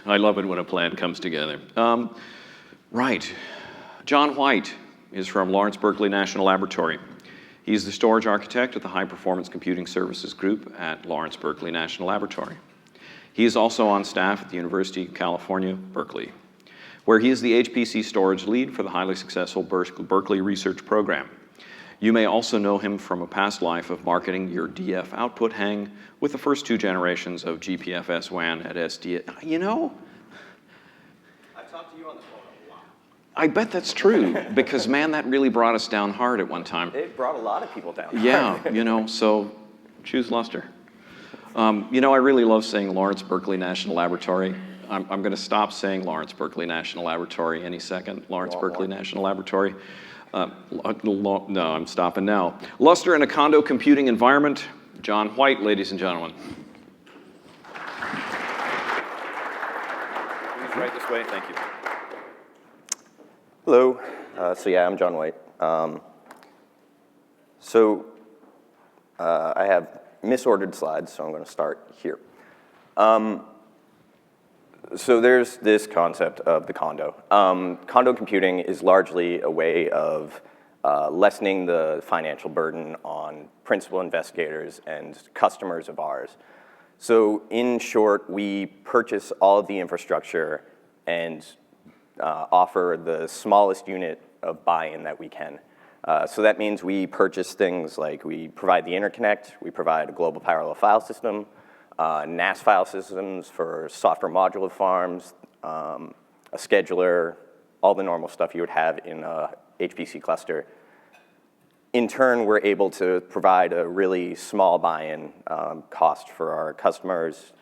I love it when a plan comes together. Right. John White is from Lawrence Berkeley National Laboratory. He's the storage architect at the High Performance Computing Services Group at Lawrence Berkeley National Laboratory. He is also on staff at the University of California, Berkeley, where he is the HPC storage lead for the highly successful Berkeley Research Program. You may also know him from a past life of marketing your DF output hang with the first 2 generations of GPFS WAN at SD. You know? I've talked to you on the phone a lot. I bet that's true, because man, that really brought us down hard at one time. It brought a lot of people down hard. Yeah, you know, so choose Lustre. You know, I really love saying Lawrence Berkeley National Laboratory. I'm going to stop saying Lawrence Berkeley National Laboratory any second. Lawrence Berkeley National Laboratory. No, I'm stopping now. Lustre in a condo computing environment. John White, ladies and gentlemen. Please right this way, thank you. Hello. Yeah, I'm John White. I have misordered slides, so I'm going to start here. So there's this concept of the condo. Condo computing is largely a way of lessening the financial burden on principal investigators and customers of ours. So in short, we purchase all of the infrastructure and offer the smallest unit of buy-in that we can. So that means we purchase things like we provide the interconnect, we provide a global parallel file system, NAS file systems for software modular farms, a scheduler, all the normal stuff you would have in a HPC cluster. In turn, we're able to provide a really small buy-in cost for our customers.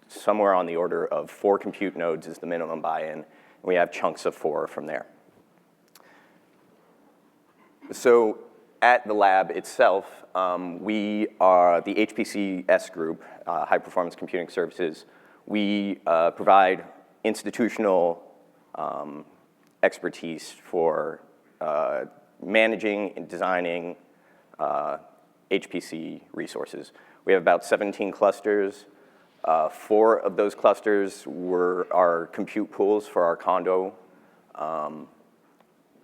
Somewhere on the order of 4 compute nodes is the minimum buy-in, and we have chunks of 4 from there. So at the lab itself, we are the HPCS group, High Performance Computing Services. We provide institutional expertise for managing and designing HPC resources. We have about 17 clusters. 4 of those clusters were our compute pools for our condo.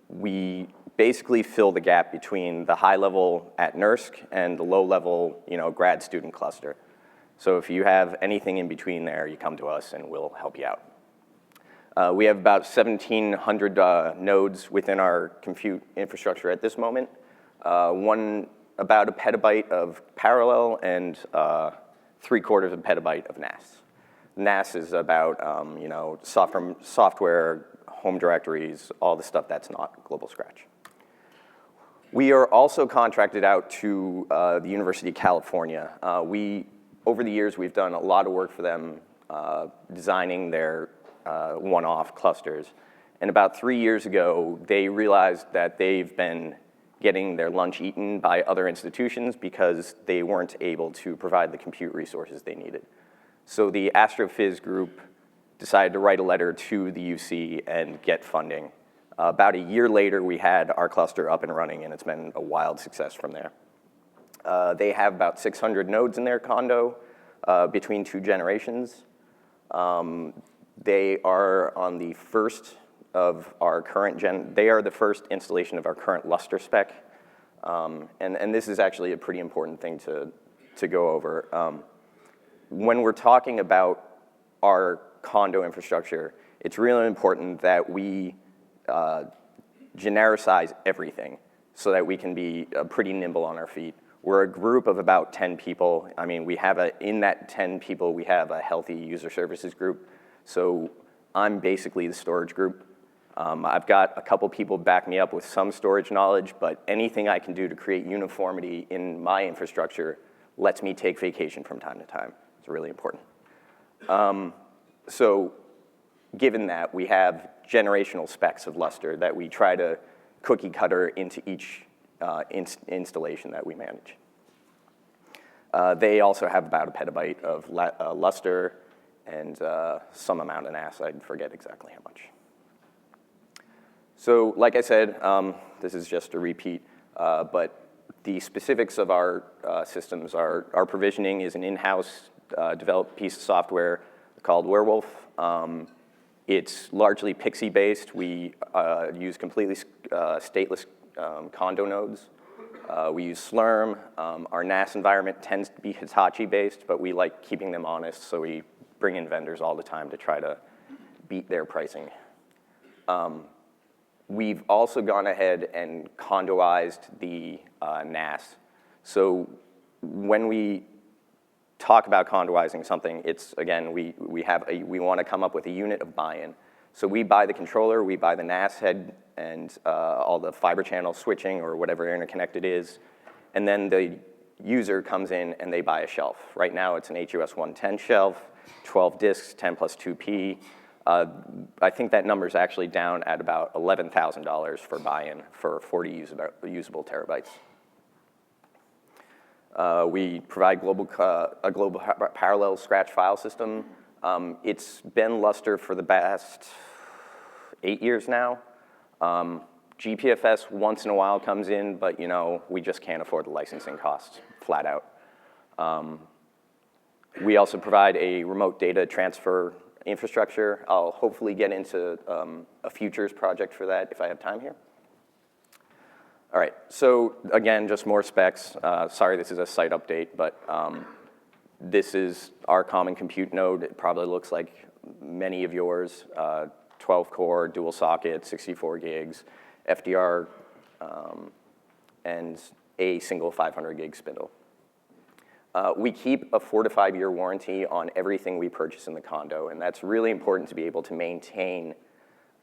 We basically fill the gap between the high level at NERSC and the low level, grad student cluster. So if you have anything in between there, you come to us and we'll help you out. We have about 1,700 nodes within our compute infrastructure at this moment. About a petabyte of parallel and 3/4 of a petabyte of NAS. NAS is about software, home directories, all the stuff that's not global scratch. We are also contracted out to the University of California. Over the years, we've done a lot of work for them designing their one-off clusters. And about 3 years ago, they realized that they've been getting their lunch eaten by other institutions because they weren't able to provide the compute resources they needed. So the Astrophys group decided to write a letter to the UC and get funding. About a year later, we had our cluster up and running, and it's been a wild success from there. They have about 600 nodes in their condo between 2 generations. They are on the first of our current they are the first installation of our current Lustre spec. And this is actually a pretty important thing to go over. When we're talking about our condo infrastructure, it's really important that we genericize everything so that we can be pretty nimble on our feet. We're a group of about 10 people. I mean, in that 10 people, we have a healthy user services group. So I'm basically the storage group. I've got a couple people back me up with some storage knowledge, but anything I can do to create uniformity in my infrastructure lets me take vacation from time to time. It's really important. So given that, we have generational specs of Lustre that we try to cookie cutter into each installation that we manage. They also have about a petabyte of Lustre and some amount of NAS. I forget exactly how much. So like I said, this is just a repeat, but the specifics of our systems are our provisioning is an in-house developed piece of software. called Werewolf. It's largely Pixie-based. We use completely stateless Condo nodes. We use Slurm. Our NAS environment tends to be Hitachi-based, but we like keeping them honest, so we bring in vendors all the time to try to beat their pricing. We've also gone ahead and Condoized the NAS. So when we talk about Condoizing something, it's, again, we want to come up with a unit of buy-in. So we buy the controller, we buy the NAS head, and all the fiber channel switching or whatever interconnect it is, and then the user comes in and they buy a shelf. Right now it's an HUS 110 shelf, 12 disks, 10 plus 2P. I think that number's actually down at about $11,000 for buy-in for 40 usable terabytes. We provide a global parallel scratch file system. It's been Lustre for the past 8 years now. GPFS once in a while comes in, but we just can't afford the licensing costs, flat out. We also provide a remote data transfer infrastructure. I'll hopefully get into a futures project for that if I have time here. All right, so again, just more specs. Sorry, this is a site update, but this is our common compute node. It probably looks like many of yours, 12-core, dual socket, 64 gigs, FDR, and a single 500 gig spindle. We keep a 4 to 5 year warranty on everything we purchase in the condo, and that's really important to be able to maintain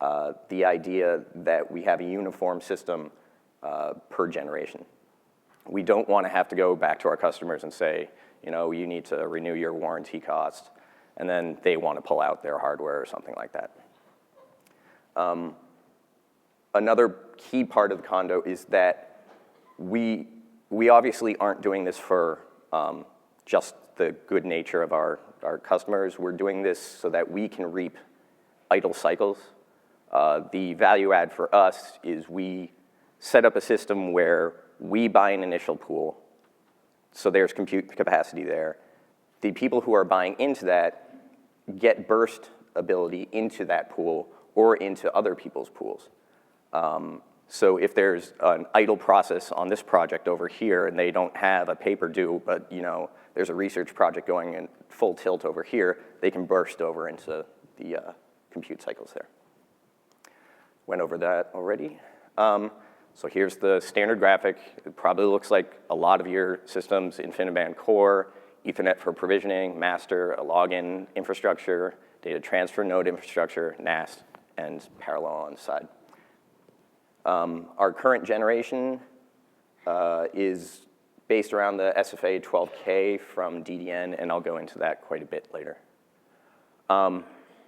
the idea that we have a uniform system per generation. We don't want to have to go back to our customers and say, you need to renew your warranty cost, and then they want to pull out their hardware or something like that. Another key part of the condo is that we obviously aren't doing this for just the good nature of our customers. We're doing this so that we can reap idle cycles. The value add for us is we set up a system where we buy an initial pool, so there's compute capacity there. The people who are buying into that get burst ability into that pool or into other people's pools. So if there's an idle process on this project over here and they don't have a paper due, but there's a research project going in full tilt over here, they can burst over into the compute cycles there. Went over that already. So here's the standard graphic. It probably looks like a lot of your systems: InfiniBand core, Ethernet for provisioning, master, a login infrastructure, data transfer node infrastructure, NAS, and parallel on the side. Our current generation is based around the SFA 12K from DDN, and I'll go into that quite a bit later.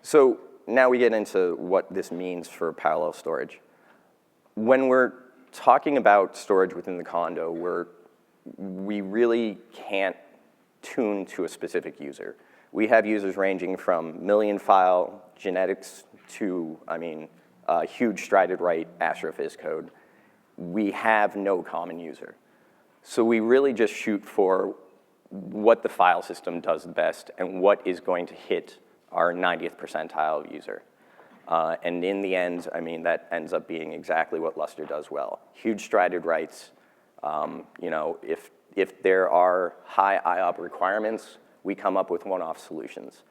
So now we get into what this means for parallel storage. When we're talking about storage within the condo, we really can't tune to a specific user. We have users ranging from million file genetics to, huge strided write astrophys code. We have no common user. So we really just shoot for what the file system does best and what is going to hit our 90th percentile user. And in the end, that ends up being exactly what Lustre does well. Huge strided writes. If there are high IOP requirements, we come up with one-off solutions.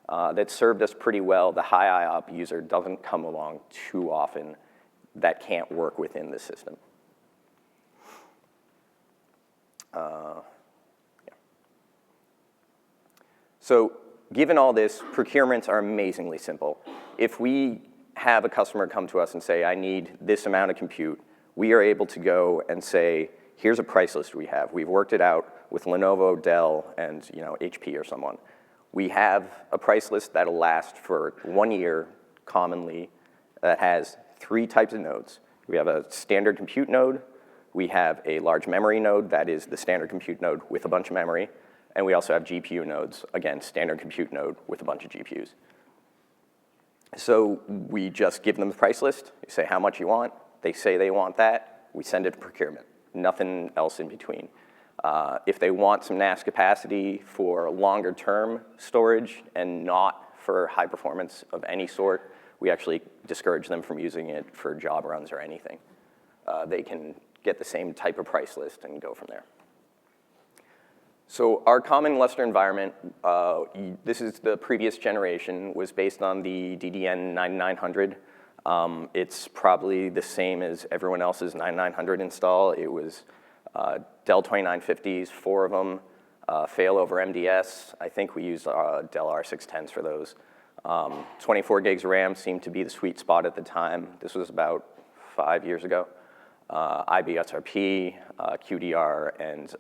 That served us pretty well. The high IOP user doesn't come along too often that can't work within the system. So given all this, procurements are amazingly simple. If we have a customer come to us and say, I need this amount of compute, we are able to go and say, here's a price list we have. We've worked it out with Lenovo, Dell, and HP or someone. We have a price list that'll last for 1 year commonly that has 3 types of nodes. We have a standard compute node. We have a large memory node that is the standard compute node with a bunch of memory. And we also have GPU nodes, again, standard compute node with a bunch of GPUs. So we just give them the price list. You say how much you want. They say they want that. We send it to procurement. Nothing else in between. If they want some NAS capacity for longer term storage and not for high performance of any sort. We actually discourage them from using it for job runs or anything. They can get the same type of price list and go from there. So our common Lustre environment, this is the previous generation, was based on the DDN 9900. It's probably the same as everyone else's 9900 install. It was Dell 2950s, 4 of them, failover MDS. I think we used Dell R610s for those. 24 gigs of RAM seemed to be the sweet spot at the time. This was about 5 years ago. IBSRP, QDR, and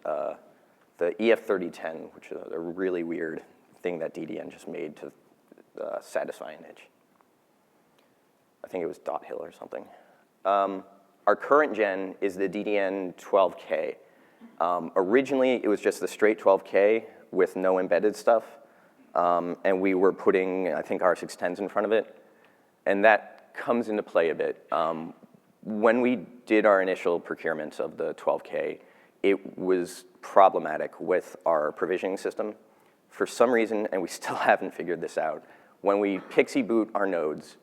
the EF3010, which is a really weird thing that DDN just made to satisfy an edge. I think it was Dot Hill or something. Our current gen is the DDN 12K. Originally, it was just the straight 12K with no embedded stuff. And we were putting, I think, R610s in front of it. And that comes into play a bit. When we did our initial procurements of the 12K, it was problematic with our provisioning system. For some reason, and we still haven't figured this out, when we PXE boot our nodes,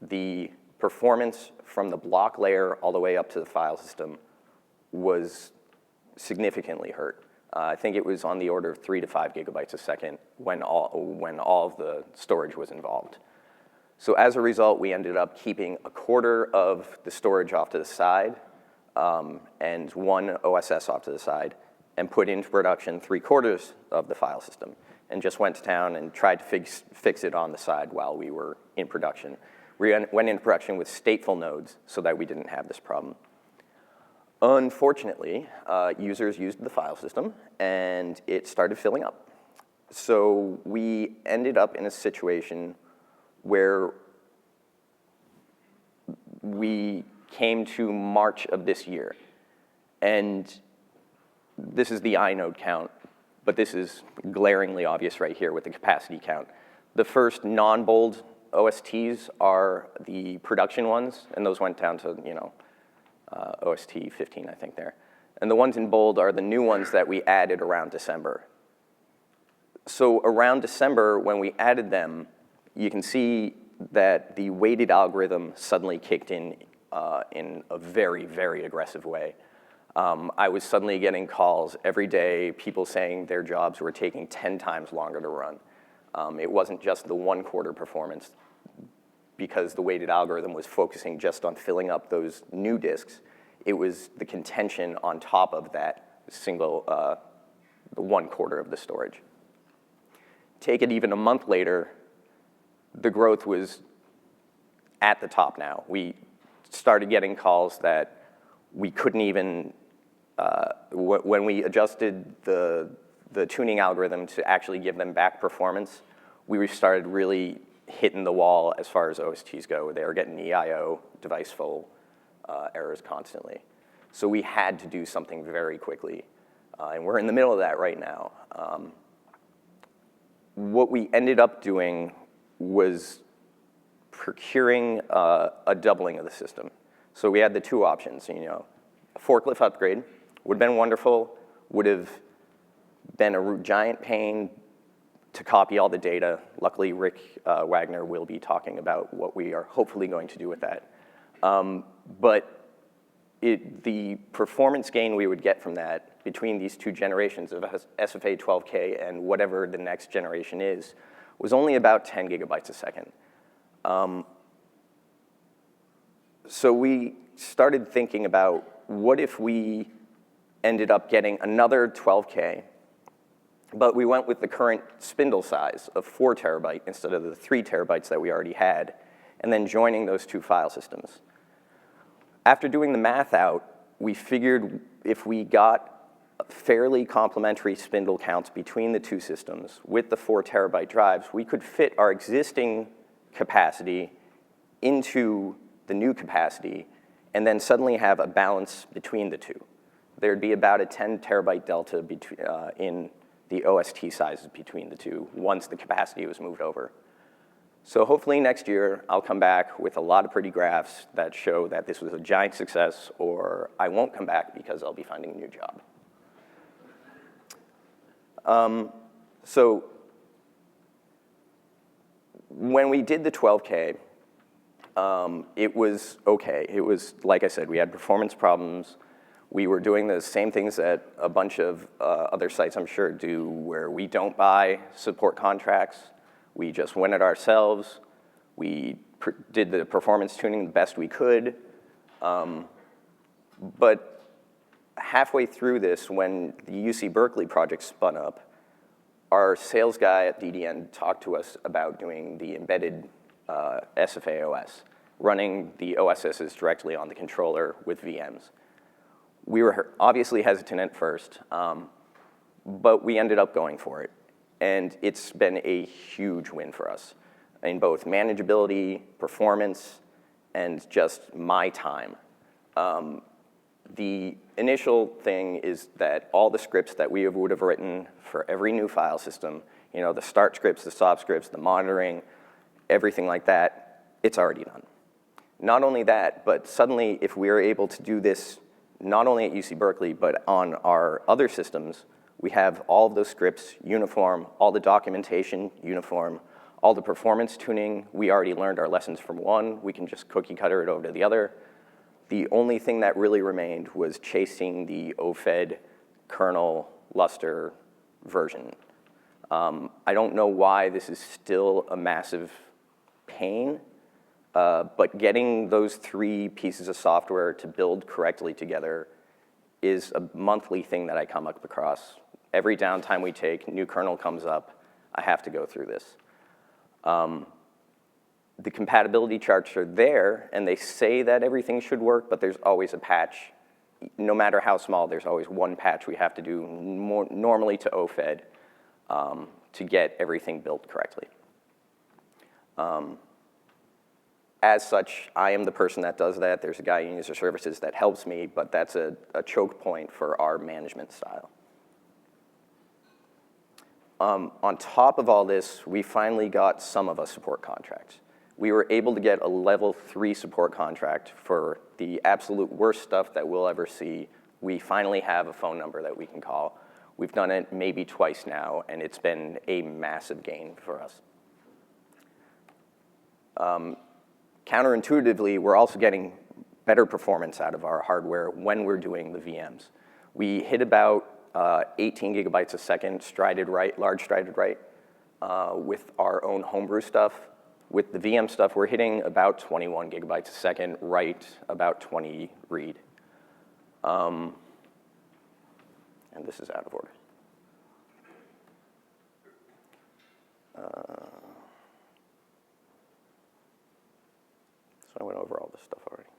the performance from the block layer all the way up to the file system was significantly hurt. I think it was on the order of 3 to 5 gigabytes a second when all of the storage was involved. So as a result, we ended up keeping a quarter of the storage off to the side and one OSS off to the side, and put into production 3/4 of the file system, and just went to town and tried to fix it on the side while we were in production. We went into production with stateful nodes so that we didn't have this problem. Unfortunately, users used the file system, and it started filling up. So we ended up in a situation where we came to March of this year, and this is the inode count, but this is glaringly obvious right here with the capacity count. The first non-bold OSTs are the production ones, and those went down to, OST 15, I think there. And the ones in bold are the new ones that we added around December. So around December, when we added them, you can see that the weighted algorithm suddenly kicked in a very, very aggressive way. I was suddenly getting calls every day, people saying their jobs were taking 10 times longer to run. It wasn't just the 1/4 performance, because the weighted algorithm was focusing just on filling up those new disks. It was the contention on top of that single, the 1/4 of the storage. Take it even a month later, the growth was at the top now. We started getting calls that we couldn't even, when we adjusted the tuning algorithm to actually give them back performance, we started really hitting the wall as far as OSTs go. They were getting EIO, device full errors constantly. So we had to do something very quickly. And we're in the middle of that right now. What we ended up doing was procuring a doubling of the system. So we had the two options, a forklift upgrade would have been wonderful, would have been a giant pain to copy all the data. Luckily, Rick Wagner will be talking about what we are hopefully going to do with that. But the performance gain we would get from that between these two generations of SFA 12K and whatever the next generation is was only about 10 gigabytes a second. So we started thinking about what if we ended up getting another 12K, but we went with the current spindle size of 4 terabyte instead of the 3 terabytes that we already had, and then joining those two file systems. After doing the math out, we figured if we got fairly complementary spindle counts between the two systems with the 4 terabyte drives, we could fit our existing capacity into the new capacity and then suddenly have a balance between the two. There'd be about a 10 terabyte delta in the OST sizes between the two once the capacity was moved over. So hopefully next year, I'll come back with a lot of pretty graphs that show that this was a giant success, or I won't come back because I'll be finding a new job. So when we did the 12K, it was okay. It was, like I said, we had performance problems. We were doing the same things that a bunch of other sites, I'm sure, do, where we don't buy support contracts. We just win it ourselves. We did the performance tuning the best we could. But halfway through this, when the UC Berkeley project spun up, our sales guy at DDN talked to us about doing the embedded SFA OS, running the OSSs directly on the controller with VMs. We were obviously hesitant at first, but we ended up going for it. And it's been a huge win for us in both manageability, performance, and just my time. The initial thing is that all the scripts that we would have written for every new file system, you know, the start scripts, the stop scripts, the monitoring, everything like that, it's already done. Not only that, but suddenly if we are able to do this not only at UC Berkeley, but on our other systems, we have all of those scripts uniform, all the documentation uniform, all the performance tuning. We already learned our lessons from one. We can just cookie cutter it over to the other. The only thing that really remained was chasing the OFED kernel Lustre version. I don't know why this is still a massive pain, but getting those 3 pieces of software to build correctly together is a monthly thing that I come up across. Every downtime we take, new kernel comes up, I have to go through this. The compatibility charts are there, and they say that everything should work, but there's always a patch. No matter how small, there's always one patch we have to do, normally to OFED, to get everything built correctly. As such, I am the person that does that. There's a guy in user services that helps me, but that's a choke point for our management style. On top of all this, we finally got some of a support contract. We were able to get a level 3 support contract for the absolute worst stuff that we'll ever see. We finally have a phone number that we can call. We've done it maybe twice now, and it's been a massive gain for us. Counterintuitively, we're also getting better performance out of our hardware when we're doing the VMs. We hit about 18 gigabytes a second strided write, large strided write, with our own homebrew stuff. With the VM stuff, we're hitting about 21 gigabytes a second write, about 20 read. And this is out of order. So I went over all this stuff already.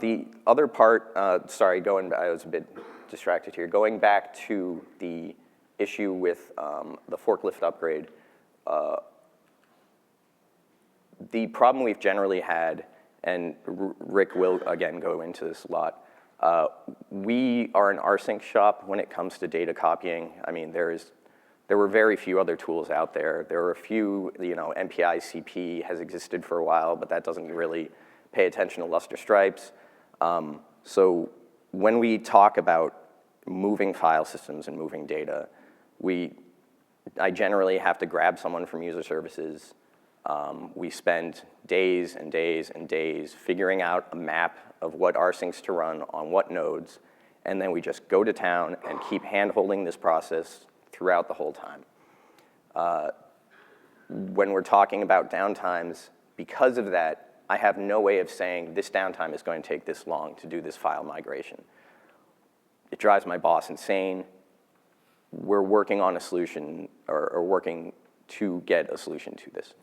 The other part, sorry, I was a bit distracted here. Going back to the issue with the forklift upgrade, the problem we've generally had, and Rick will again go into this a lot, we are an rsync shop when it comes to data copying. I mean, there were very few other tools out there. There were a few, you know, MPI CP has existed for a while, but that doesn't really pay attention to Lustre stripes. So when we talk about moving file systems and moving data, I generally have to grab someone from user services. We spend days and days and days figuring out a map of what rsyncs to run on what nodes, and then we just go to town and keep hand-holding this process throughout the whole time. When we're talking about downtimes, because of that, I have no way of saying this downtime is going to take this long to do this file migration. It drives my boss insane. We're working on a solution, or working to get a solution to this.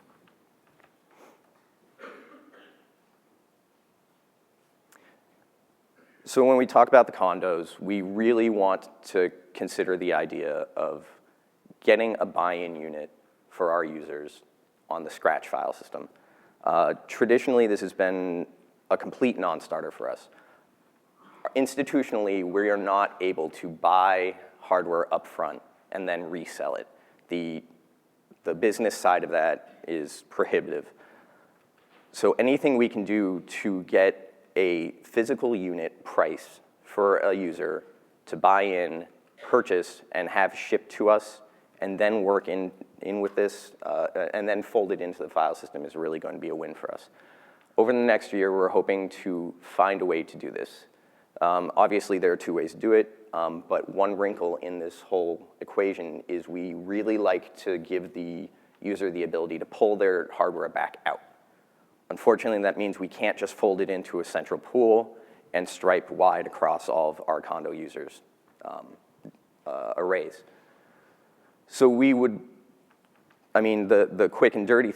So when we talk about the condos, we really want to consider the idea of getting a buy-in unit for our users on the Scratch file system. Traditionally, this has been a complete non-starter for us. Institutionally, we are not able to buy hardware upfront and then resell it. The business side of that is prohibitive. So anything we can do to get a physical unit price for a user to buy in, purchase, and have shipped to us and then work in with this, and then fold it into the file system is really going to be a win for us. Over the next year, we're hoping to find a way to do this. Obviously, there are two ways to do it, but one wrinkle in this whole equation is we really like to give the user the ability to pull their hardware back out. Unfortunately, that means we can't just fold it into a central pool and stripe wide across all of our Condo users' arrays. So we would, I mean, the quick and dirty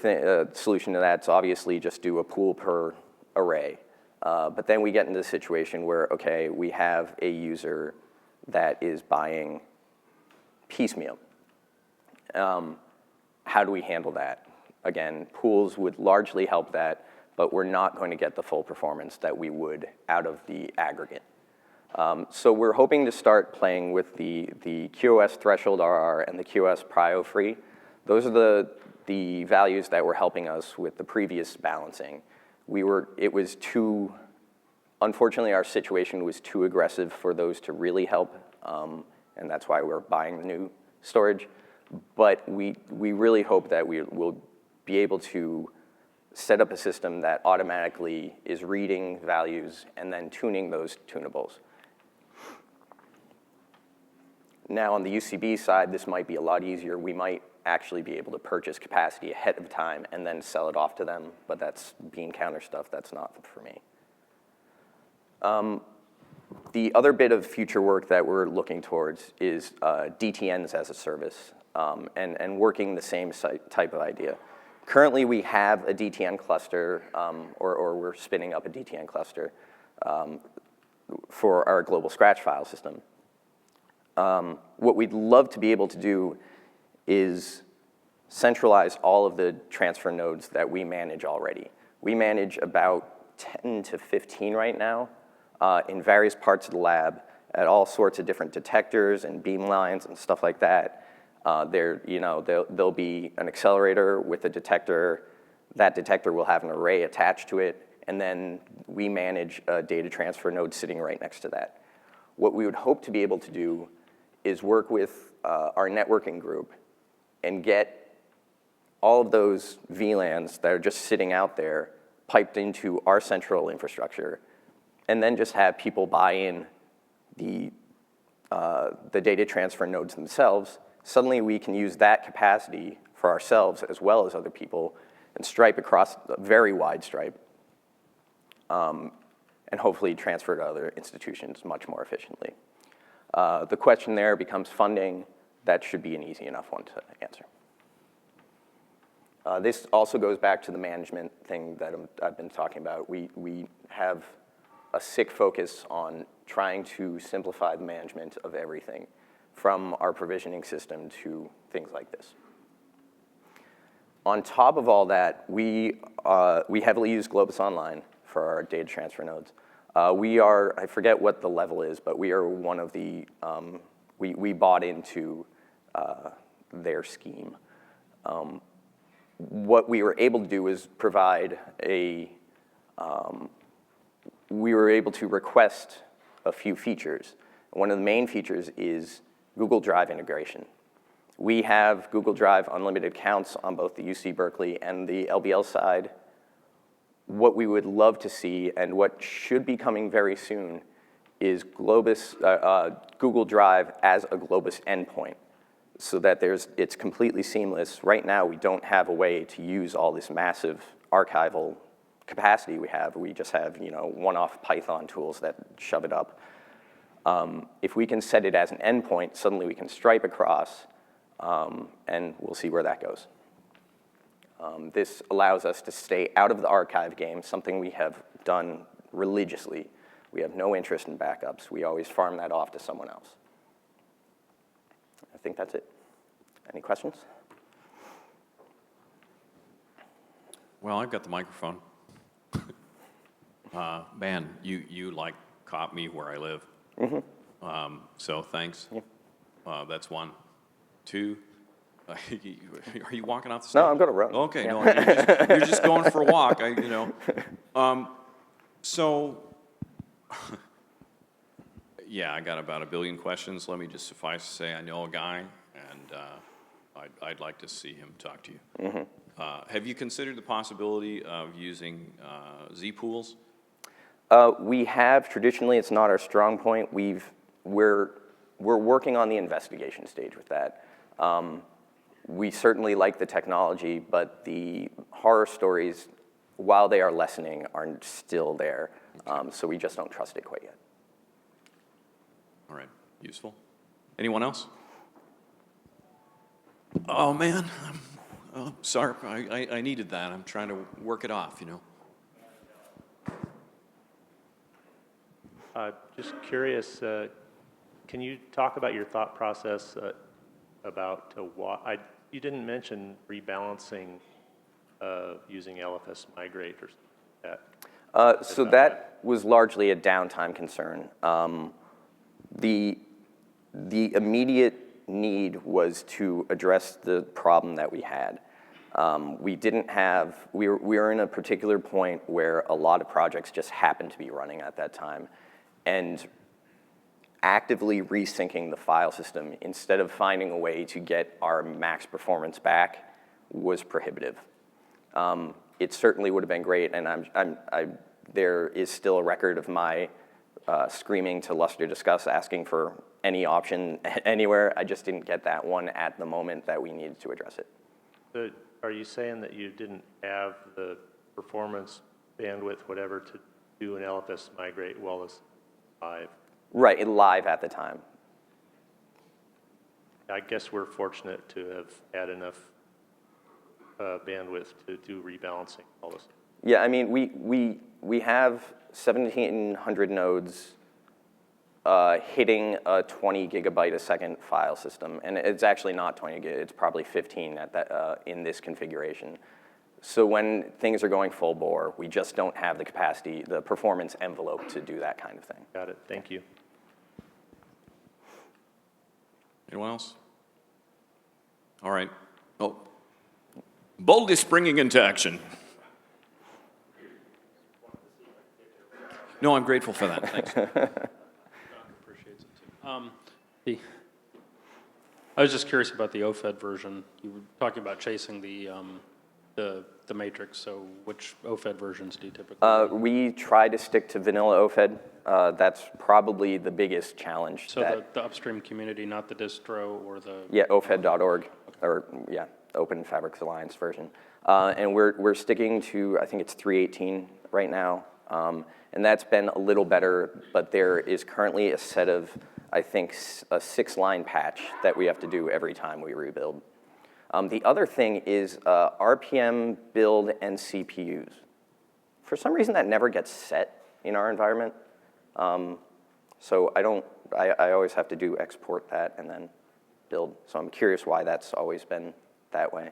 solution to that is obviously just do a pool per array. But then we get into the situation where, okay, we have a user that is buying piecemeal. How do we handle that? Again, pools would largely help that, but we're not going to get the full performance that we would out of the aggregate. So we're hoping to start playing with the QoS threshold RR and the QoS prio free. Those are the values that were helping us with the previous balancing. It was too, unfortunately, our situation was too aggressive for those to really help, and that's why we're buying the new storage. But we really hope that we will be able to set up a system that automatically is reading values and then tuning those tunables. Now, on the UCB side, this might be a lot easier. We might actually be able to purchase capacity ahead of time and then sell it off to them, but that's bean counter stuff. That's not for me. The other bit of future work that we're looking towards is DTNs as a service and working the same type of idea. Currently, we have a DTN cluster, or we're spinning up a DTN cluster for our global Scratch file system. What we'd love to be able to do is centralize all of the transfer nodes that we manage already. We manage about 10 to 15 right now in various parts of the lab at all sorts of different detectors and beam lines and stuff like that. There'll be an accelerator with a detector. That detector will have an array attached to it, and then we manage a data transfer node sitting right next to that. What we would hope to be able to do is work with our networking group and get all of those VLANs that are just sitting out there piped into our central infrastructure, and then just have people buy in the data transfer nodes themselves. Suddenly we can use that capacity for ourselves as well as other people and stripe across a very wide stripe and hopefully transfer to other institutions much more efficiently. The question there becomes funding. That should be an easy enough one to answer. This also goes back to the management thing that I've been talking about. We have a sick focus on trying to simplify the management of everything, from our provisioning system to things like this. On top of all that, we heavily use Globus Online for our data transfer nodes. I forget what the level is, but we are one of the, we bought into their scheme. What we were able to do is provide we were able to request a few features. One of the main features is Google Drive integration. We have Google Drive unlimited accounts on both the UC Berkeley and the LBL side. What we would love to see, and what should be coming very soon, is Google Drive as a Globus endpoint, so that it's completely seamless. Right now, we don't have a way to use all this massive archival capacity we have. We just have one-off Python tools that shove it up. If we can set it as an endpoint, suddenly we can stripe across, and we'll see where that goes. This allows us to stay out of the archive game, something we have done religiously. We have no interest in backups. We always farm that off to someone else. I think that's it. Any questions? Well, I've got the microphone. Ben, you caught me where I live. Mm-hmm. So thanks. Yeah. That's one. Two, are you walking off the stage? No, I'm going to run. Okay, yeah. No, you're just going for a walk. So, yeah, I got about 1 billion questions. Let me just suffice to say I know a guy, and I'd like to see him talk to you. Have you considered the possibility of using Z-pools? We have. Traditionally, it's not our strong point. We're working on the investigation stage with that. We certainly like the technology, but the horror stories, while they are lessening, are still there. So we just don't trust it quite yet. All right, useful. Anyone else? Oh, man, sorry, I needed that. I'm trying to work it off, you know. Just curious, can you talk about your thought process about why you didn't mention rebalancing using LFS migrate or something like that? So that was largely a downtime concern. The immediate need was to address the problem that we had. We were in a particular point where a lot of projects just happened to be running at that time. And actively resyncing the file system instead of finding a way to get our max performance back was prohibitive. It certainly would have been great, and there is still a record of my screaming to Lustre Discuss, asking for any option anywhere. I just didn't get that one at the moment that we needed to address it. So are you saying that you didn't have the performance, bandwidth, whatever, to do an LFS migrate while it's live? Right, live at the time. I guess we're fortunate to have had enough bandwidth to do rebalancing all this. Yeah, I mean, we have 1,700 nodes hitting a 20 gigabyte a second file system, and it's actually not 20 gig, it's probably 15 at that, in this configuration. So when things are going full bore, we just don't have the capacity, the performance envelope to do that kind of thing. Got it, thank you. Anyone else? All right. Oh, boldly springing into action. No, I'm grateful for that. Thanks. Appreciates it too. I was just curious about the OFED version. You were talking about chasing the matrix. So which OFED versions do you typically? We try to stick to vanilla OFED. That's probably the biggest challenge. So the upstream community, not the distro or the. Yeah, OFED.org, or yeah, Open Fabrics Alliance version, and we're sticking to, I think it's 3.18 right now. And that's been a little better, but there is currently a set of, I think, a 6-line patch that we have to do every time we rebuild. The other thing is RPM, build, and CPUs. For some reason, that never gets set in our environment. So I always have to do export that and then build. So I'm curious why that's always been that way.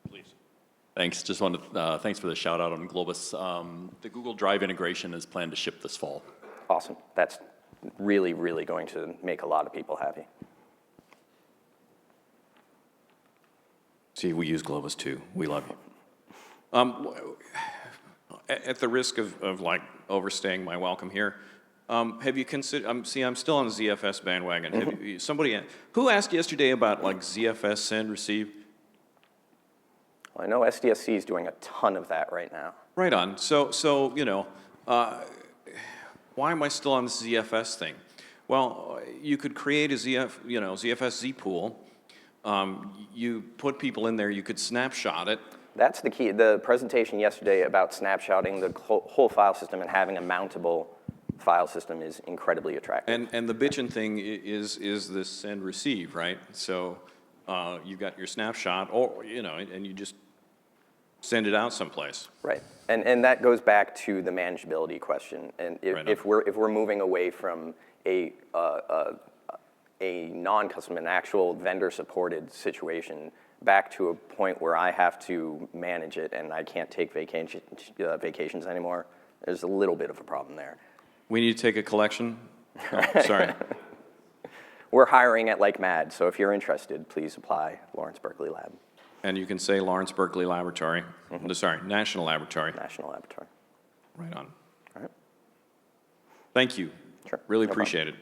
Please. Thanks. Just wanted thanks for the shout out on Globus. The Google Drive integration is planned to ship this fall. Awesome. That's really, really going to make a lot of people happy. See, we use Globus too. We love you. At the risk of like overstaying my welcome here, have you considered? See, I'm still on the ZFS bandwagon. Have you, who asked yesterday about like ZFS send receive? Well, I know SDSC is doing a ton of that right now. Right on. So you know, why am I still on this ZFS thing? Well, you could create a ZFS Z pool. You put people in there. You could snapshot it. That's the key. The presentation yesterday about snapshotting the whole file system and having a mountable file system is incredibly attractive. And the bitchin' thing is this send receive, right? So you got your snapshot, or and you just send it out someplace. Right, and that goes back to the manageability question. And if we're moving away from a non-custom, an actual vendor-supported situation, back to a point where I have to manage it and I can't take vacations anymore, there's a little bit of a problem there. We need to take a collection. Oh, sorry. We're hiring at like mad, so if you're interested, please apply, Lawrence Berkeley Lab. And you can say Lawrence Berkeley Laboratory. Sorry, National Laboratory. National Laboratory. Right on. All right. Thank you. Sure. Really No problem. appreciate it.